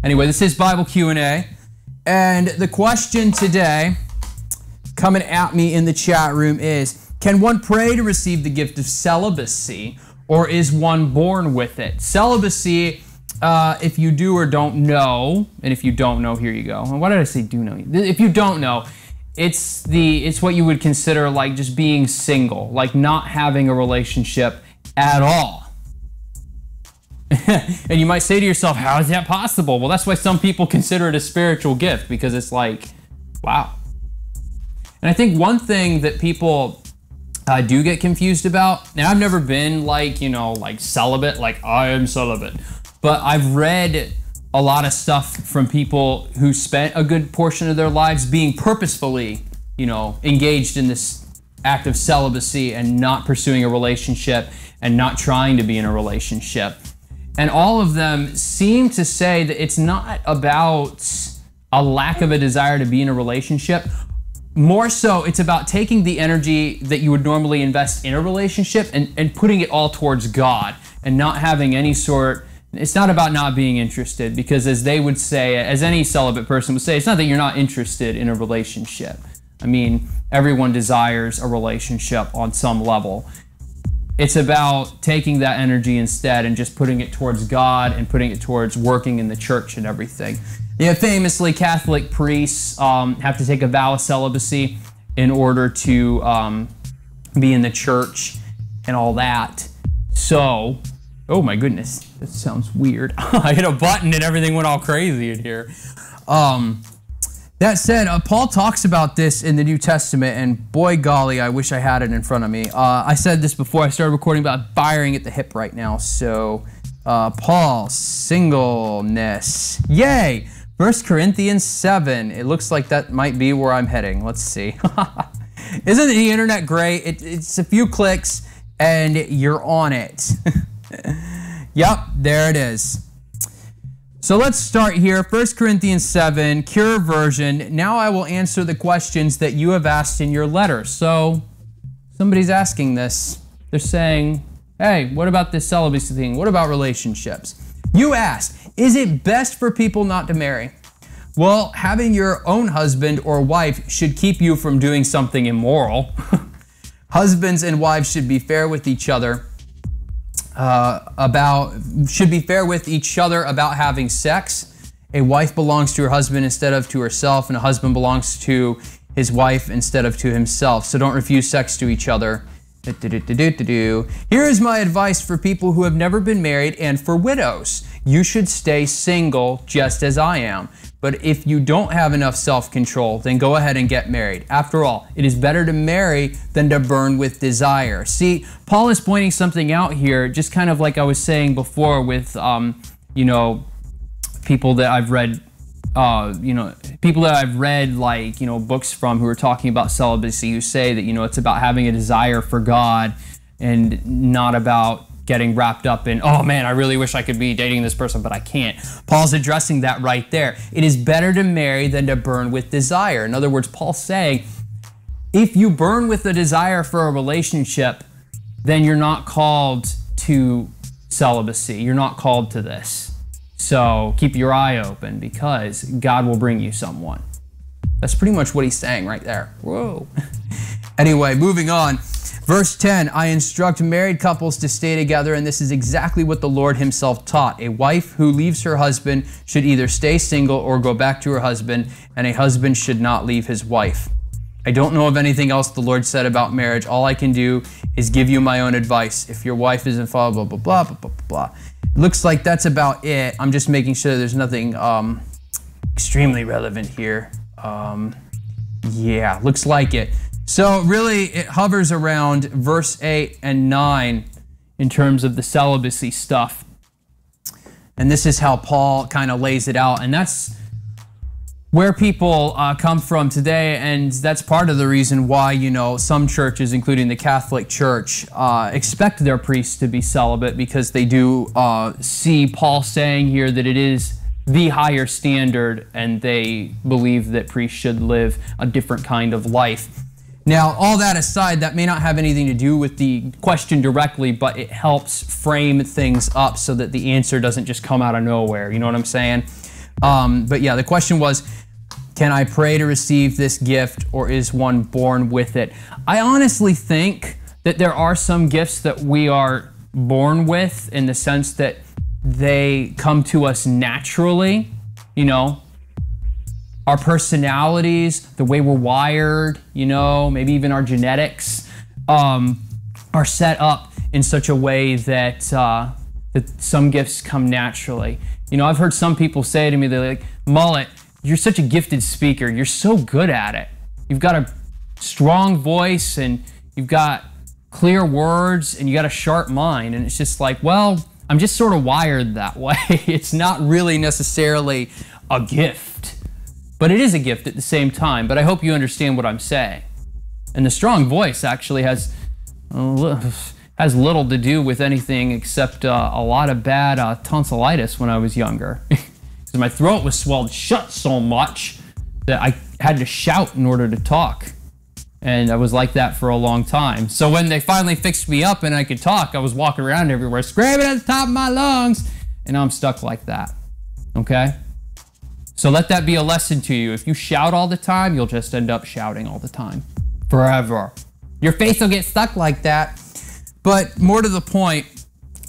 Anyway, this is Bible Q&A, and the question today coming at me in the chat room is, can one pray to receive the gift of celibacy, or is one born with it? Celibacy, if you do or don't know, and if you don't know, here you go. Why did I say do know? If you don't know, it's what you would consider like just being single, like not having a relationship at all. And you might say to yourself, how is that possible? Well, that's why some people consider it a spiritual gift, because it's like, wow. And I think one thing that people do get confused about, now I've never been like, like celibate, like I am celibate, but I've read a lot of stuff from people who spent a good portion of their lives being purposefully, engaged in this act of celibacy and not pursuing a relationship and not trying to be in a relationship. And all of them seem to say that it's not about a lack of a desire to be in a relationship. More so, it's about taking the energy that you would normally invest in a relationship and putting it all towards God and not having any sort. It's not about not being interested, because as they would say, as any celibate person would say, it's not that you're not interested in a relationship. I mean, everyone desires a relationship on some level. It's about taking that energy instead and just putting it towards God and putting it towards working in the church and everything. Yeah, famously, Catholic priests have to take a vow of celibacy in order to be in the church and all that. So, oh my goodness, that sounds weird. I hit a button and everything went all crazy in here. That said, Paul talks about this in the New Testament, and boy golly, I wish I had it in front of me. I said this before I started recording about firing at the hip right now. So, Paul, singleness. Yay! 1 Corinthians 7. It looks like that might be where I'm heading. Let's see. Isn't the internet great? It's a few clicks and you're on it. Yep, there it is. So let's start here. 1 Corinthians 7, Cure version. Now I will answer the questions that you have asked in your letter. So somebody's asking this. They're saying, hey, what about this celibacy thing? What about relationships? You asked, is it best for people not to marry? Well, having your own husband or wife should keep you from doing something immoral. Husbands and wives should be fair with each other. About having sex. A wife belongs to her husband instead of to herself, and a husband belongs to his wife instead of to himself. So don't refuse sex to each other. Here is my advice for people who have never been married and for widows. You should stay single just as I am. But if you don't have enough self-control, then go ahead and get married. After all, it is better to marry than to burn with desire. See, Paul is pointing something out here, just kind of like I was saying before with, people that I've read, books from who are talking about celibacy, who say that, it's about having a desire for God and not about getting wrapped up in, oh man, I really wish I could be dating this person, but I can't. Paul's addressing that right there. It is better to marry than to burn with desire. In other words, Paul's saying, if you burn with the desire for a relationship, then you're not called to celibacy. You're not called to this. So keep your eye open, because God will bring you someone. That's pretty much what he's saying right there. Whoa. Anyway, moving on. Verse 10, I instruct married couples to stay together, and this is exactly what the Lord himself taught. A wife who leaves her husband should either stay single or go back to her husband, and a husband should not leave his wife. I don't know of anything else the Lord said about marriage. All I can do is give you my own advice. If your wife isn't following, blah, blah, blah, blah, blah, blah. Looks like that's about it. I'm just making sure there's nothing extremely relevant here. Yeah, looks like it. So really, it hovers around verse 8 and 9 in terms of the celibacy stuff. And this is how Paul kind of lays it out. And that's where people come from today. And that's part of the reason why, some churches, including the Catholic Church, expect their priests to be celibate, because they do see Paul saying here that it is the higher standard, and they believe that priests should live a different kind of life. Now, all that aside, that may not have anything to do with the question directly, but it helps frame things up so that the answer doesn't just come out of nowhere. You know what I'm saying? But yeah, the question was, can I pray to receive this gift, or is one born with it? I honestly think that there are some gifts that we are born with, in the sense that they come to us naturally, you know, our personalities, the way we're wired, you know, maybe even our genetics are set up in such a way that that some gifts come naturally. You know, I've heard some people say to me, they're like, Mullet, you're such a gifted speaker. You're so good at it. You've got a strong voice, and you've got clear words, and you got a sharp mind. And it's just like, well, I'm just sort of wired that way. It's not really necessarily a gift, but it is a gift at the same time. But I hope you understand what I'm saying. And the strong voice actually has little to do with anything except a lot of bad tonsillitis when I was younger. Because my throat was swelled shut so much that I had to shout in order to talk. And I was like that for a long time. So when they finally fixed me up and I could talk, I was walking around everywhere screaming at the top of my lungs. And now I'm stuck like that. Okay? So let that be a lesson to you. If you shout all the time, you'll just end up shouting all the time. Forever. Your face will get stuck like that. But more to the point,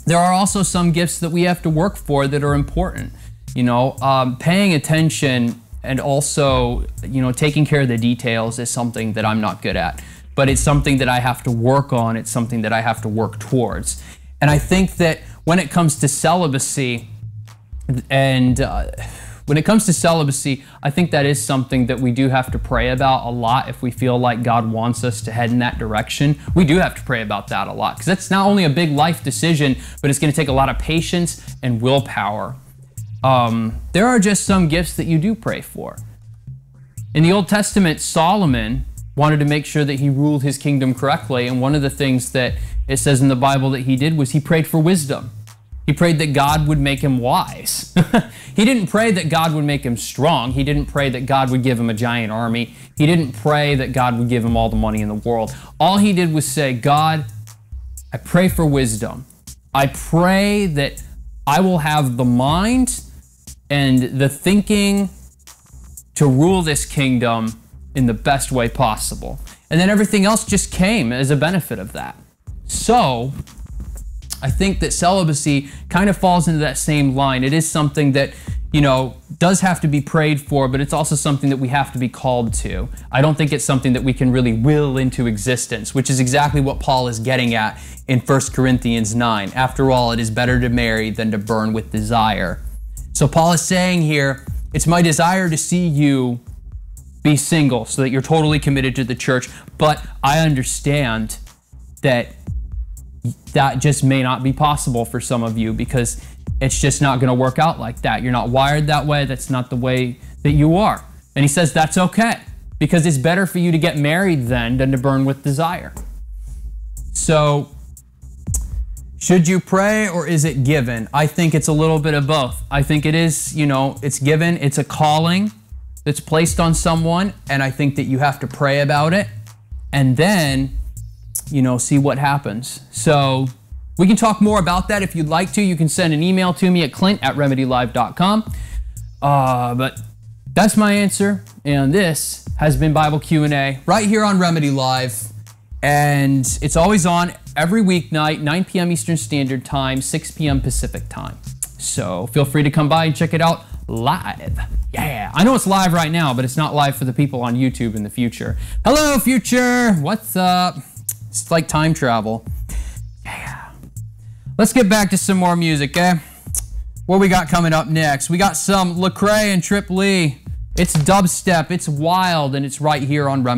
there are also some gifts that we have to work for that are important. You know, paying attention and also, you know, taking care of the details is something that I'm not good at. But it's something that I have to work on. It's something that I have to work towards. And I think that when it comes to celibacy, I think that is something that we do have to pray about a lot if we feel like God wants us to head in that direction. We do have to pray about that a lot, because that's not only a big life decision, but it's going to take a lot of patience and willpower. There are just some gifts that you do pray for. In the Old Testament, Solomon wanted to make sure that he ruled his kingdom correctly, and one of the things that it says in the Bible that he did was he prayed for wisdom. He prayed that God would make him wise. He didn't pray that God would make him strong. He didn't pray that God would give him a giant army. He didn't pray that God would give him all the money in the world. All he did was say, God, I pray for wisdom. I pray that I will have the mind and the thinking to rule this kingdom in the best way possible. And then everything else just came as a benefit of that. So I think that celibacy kind of falls into that same line. It is something that, you know, does have to be prayed for, but it's also something that we have to be called to. I don't think it's something that we can really will into existence, which is exactly what Paul is getting at in 1 Corinthians 9. After all, it is better to marry than to burn with desire. So Paul is saying here, it's my desire to see you be single so that you're totally committed to the church, but I understand that that just may not be possible for some of you, because it's just not going to work out like that. You're not wired that way. That's not the way that you are. And he says that's okay, because it's better for you to get married then than to burn with desire. So should you pray, or is it given? I think it's a little bit of both. I think it is, you know, it's given. It's a calling that's placed on someone, and I think that you have to pray about it and then, you know, see what happens. So we can talk more about that if you'd like to. You can send an email to me at clint@remedylive.com. But that's my answer, and this has been Bible Q&A right here on Remedy Live. And it's always on every weeknight, 9 p.m. Eastern Standard Time, 6 p.m. Pacific Time. So feel free to come by and check it out live. Yeah, I know it's live right now, but it's not live for the people on YouTube in the future. Hello, future. What's up? It's like time travel. Yeah. Let's get back to some more music, eh? What we got coming up next? We got some Lecrae and Trip Lee. It's dubstep, it's wild, and it's right here on Remedy.